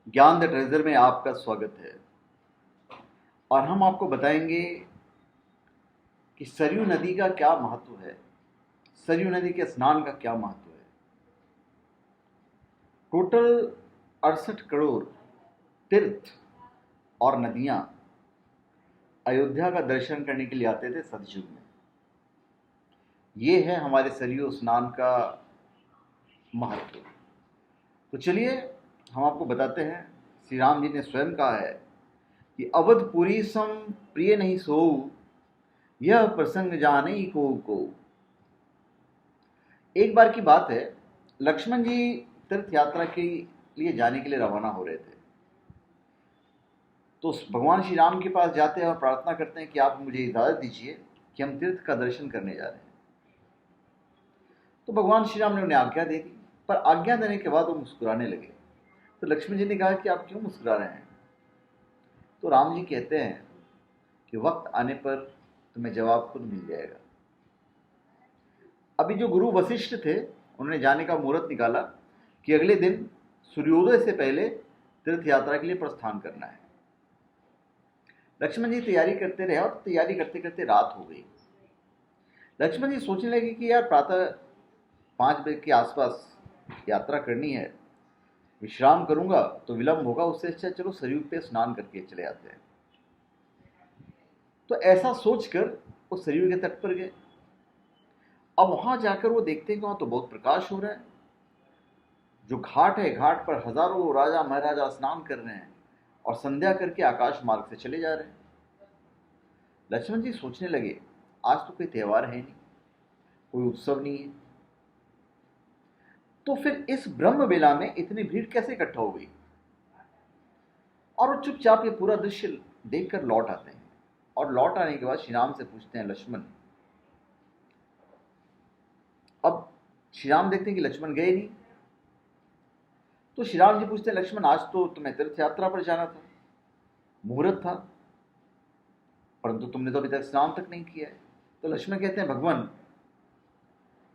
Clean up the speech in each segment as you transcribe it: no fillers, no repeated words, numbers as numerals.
ज्ञान the treasure में आपका स्वागत है। और हम आपको बताएंगे कि सरयू नदी का क्या महत्व है, सरयू नदी के स्नान का क्या महत्व है। टोटल 68 करोड़ तीर्थ और नदियां अयोध्या का दर्शन करने के लिए आते थे सतयुग में। ये है हमारे सरयू स्नान का महत्व। तो चलिए हम आपको बताते हैं। श्री राम जी ने स्वयं कहा है कि अवधपुरी सम प्रिय नहीं सोऊ, यह प्रसंग जाने को। एक बार की बात है, लक्ष्मण जी तीर्थ यात्रा के लिए जाने के लिए रवाना हो रहे थे। तो भगवान श्री राम के पास जाते हैं और प्रार्थना करते हैं कि आप मुझे इजाजत दीजिए कि हम तीर्थ का दर्शन करने जा रहे हैं। तो भगवान श्री राम ने उन्हें आज्ञा दे दी, पर आज्ञा देने के बाद वो मुस्कुराने लगे। तो लक्ष्मण जी ने कहा कि आप क्यों मुस्कुरा रहे हैं? तो राम जी कहते हैं कि वक्त आने पर तुम्हें जवाब खुद मिल जाएगा। अभी जो गुरु वशिष्ठ थे उन्होंने जाने का मुहूर्त निकाला कि अगले दिन सूर्योदय से पहले तीर्थ यात्रा के लिए प्रस्थान करना है। लक्ष्मण जी तैयारी करते रहे और तैयारी करते करते रात हो गई। लक्ष्मण जी सोचने लगे कि यार प्रातः 5 बजे के आसपास यात्रा करनी है, विश्राम करूंगा तो विलंब होगा, उससे अच्छा चलो सरयू पे स्नान करके चले आते हैं। तो ऐसा सोचकर वो सरयू के तट पर गए। अब वहां जाकर वो देखते हैं कि वहां तो बहुत प्रकाश हो रहा है। जो घाट है, घाट पर हजारों राजा महाराजा स्नान कर रहे हैं और संध्या करके आकाश मार्ग से चले जा रहे हैं। लक्ष्मण जी सोचने लगे, आज तो कोई त्योहार है नहीं, कोई उत्सव नहीं है, तो फिर इस ब्रह्म बेला में इतनी भीड़ कैसे इकट्ठा हो गई? और वो चुपचाप ये पूरा दृश्य देखकर लौट आते हैं। और लौट आने के बाद श्री राम से पूछते हैं, लक्ष्मण। अब श्री राम देखते हैं कि लक्ष्मण गए नहीं। तो श्री राम जी पूछते हैं, लक्ष्मण आज तो तुम्हें तीर्थ यात्रा पर जाना था, मुहूर्त था, परंतु तुमने तो अभी तक स्नान तक नहीं किया है। तो लक्ष्मण कहते हैं, भगवान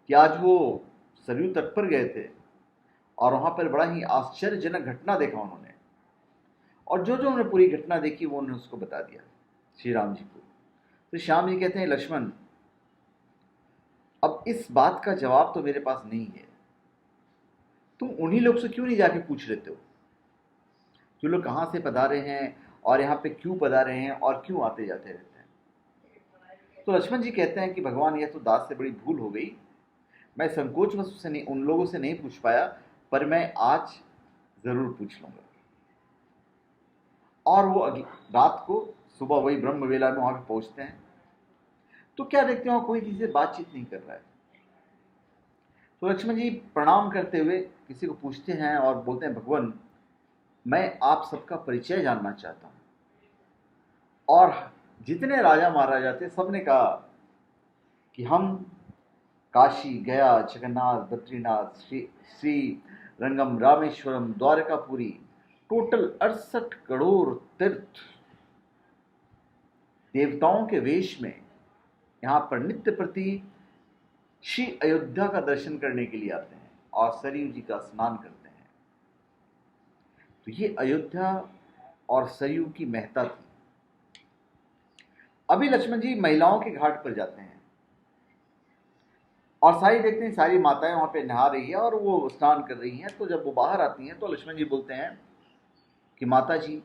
कि आज वो सरयू तट पर गए थे और वहां पर बड़ा ही आश्चर्यजनक घटना देखा उन्होंने, और जो जो उन्होंने पूरी घटना देखी वो उन्होंने उसको बता दिया श्री राम जी को। तो श्याम जी कहते हैं, लक्ष्मण अब इस बात का जवाब तो मेरे पास नहीं है, तुम उन्हीं लोग से क्यों नहीं जाके पूछ लेते हो जो लोग कहाँ से पधारे हैं और यहाँ पे क्यों पधारे हैं और क्यों आते जाते रहते हैं। तो लक्ष्मण जी कहते हैं कि भगवान, यह तो दास से बड़ी भूल हो गई, मैं संकोचवश से नहीं, उन लोगों से नहीं पूछ पाया, पर मैं आज जरूर पूछ लूंगा। और वो अगली रात को सुबह वही ब्रह्म वेला में वहां पे पहुंचते हैं। तो क्या देखते हैं, कोई किसी से बातचीत नहीं कर रहा है। तो लक्ष्मण जी प्रणाम करते हुए किसी को पूछते हैं और बोलते हैं, भगवान मैं आप सबका परिचय जानना चाहता हूं। और जितने राजा महाराजा थे सबने कहा कि हम काशी, गया, जगन्नाथ, बद्रीनाथ, श्री रंगम, रामेश्वरम, द्वारकापुरी, टोटल 68 करोड़ तीर्थ देवताओं के वेश में यहाँ पर नित्य प्रति श्री अयोध्या का दर्शन करने के लिए आते हैं और सरयू जी का स्नान करते हैं। तो ये अयोध्या और सरयू की महत्ता थी। अभी लक्ष्मण जी महिलाओं के घाट पर जाते हैं और सारी देखते हैं, सारी माताएं वहां पे नहा रही है और वो स्नान कर रही हैं। तो जब वो बाहर आती हैं तो लक्ष्मण जी बोलते हैं कि माता जी,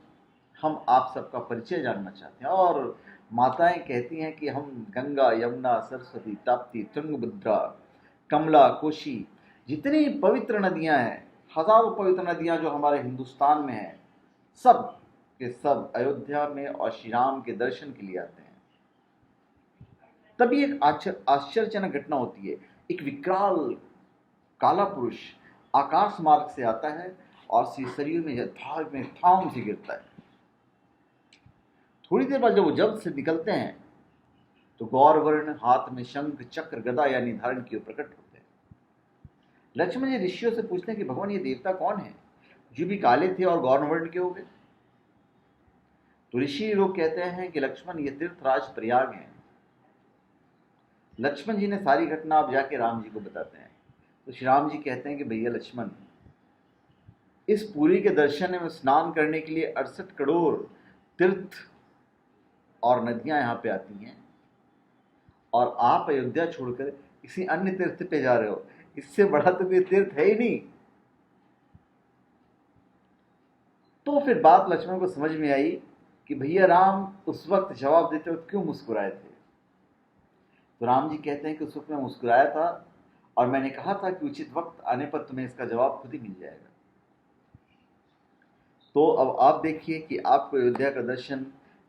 हम आप सबका परिचय जानना चाहते हैं। और माताएं कहती हैं कि हम गंगा, यमुना, सरस्वती, ताप्ती, तुंगभद्रा, कमला, कोशी, जितनी पवित्र नदियां हैं, हजारों पवित्र नदियां जो हमारे हिंदुस्तान में हैं, सब के सब अयोध्या में और श्री राम के दर्शन के लिए आते हैं। तभी एक आश्चर्यजनक घटना होती है। एक विकराल काला पुरुष आकाश मार्ग से आता है और श्री सरयू में भाग में ठाम से गिरता है। थोड़ी देर बाद जब वो जब से निकलते हैं तो गौरवर्ण हाथ में शंख, चक्र, गदा यानी धारण किए प्रकट होते हैं। लक्ष्मण जी ऋषियों से पूछते हैं कि भगवान ये देवता कौन है जो भी काले थे और गौरवर्ण के हो गए? तो ऋषि लोग कहते हैं कि लक्ष्मण ये तीर्थराज प्रयाग हैं। लक्ष्मण जी ने सारी घटना अब जाके राम जी को बताते हैं। तो श्री राम जी कहते हैं कि भैया लक्ष्मण, इस पुरी के दर्शन में स्नान करने के लिए 68 करोड़ तीर्थ और नदियां यहाँ पे आती हैं, और आप अयोध्या छोड़कर किसी अन्य तीर्थ पे जा रहे हो। इससे बड़ा तो कोई तीर्थ है ही नहीं। तो फिर बात लक्ष्मण को समझ में आई कि भैया राम उस वक्त जवाब देते वक्त क्यों मुस्कुराए थे। तो राम जी कहते हैं कि उस वक्त मैं मुस्कुराया था और मैंने कहा था कि उचित वक्त आने पर तुम्हें इसका जवाब खुद ही मिल जाएगा। तो अब आप देखिए कि आपको अयोध्या का दर्शन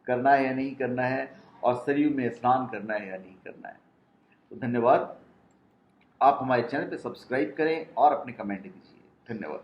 करना है या नहीं करना है, और सरयू में स्नान करना है या नहीं करना है। तो धन्यवाद। आप हमारे चैनल पे सब्सक्राइब करें और अपने कमेंट दीजिए। धन्यवाद।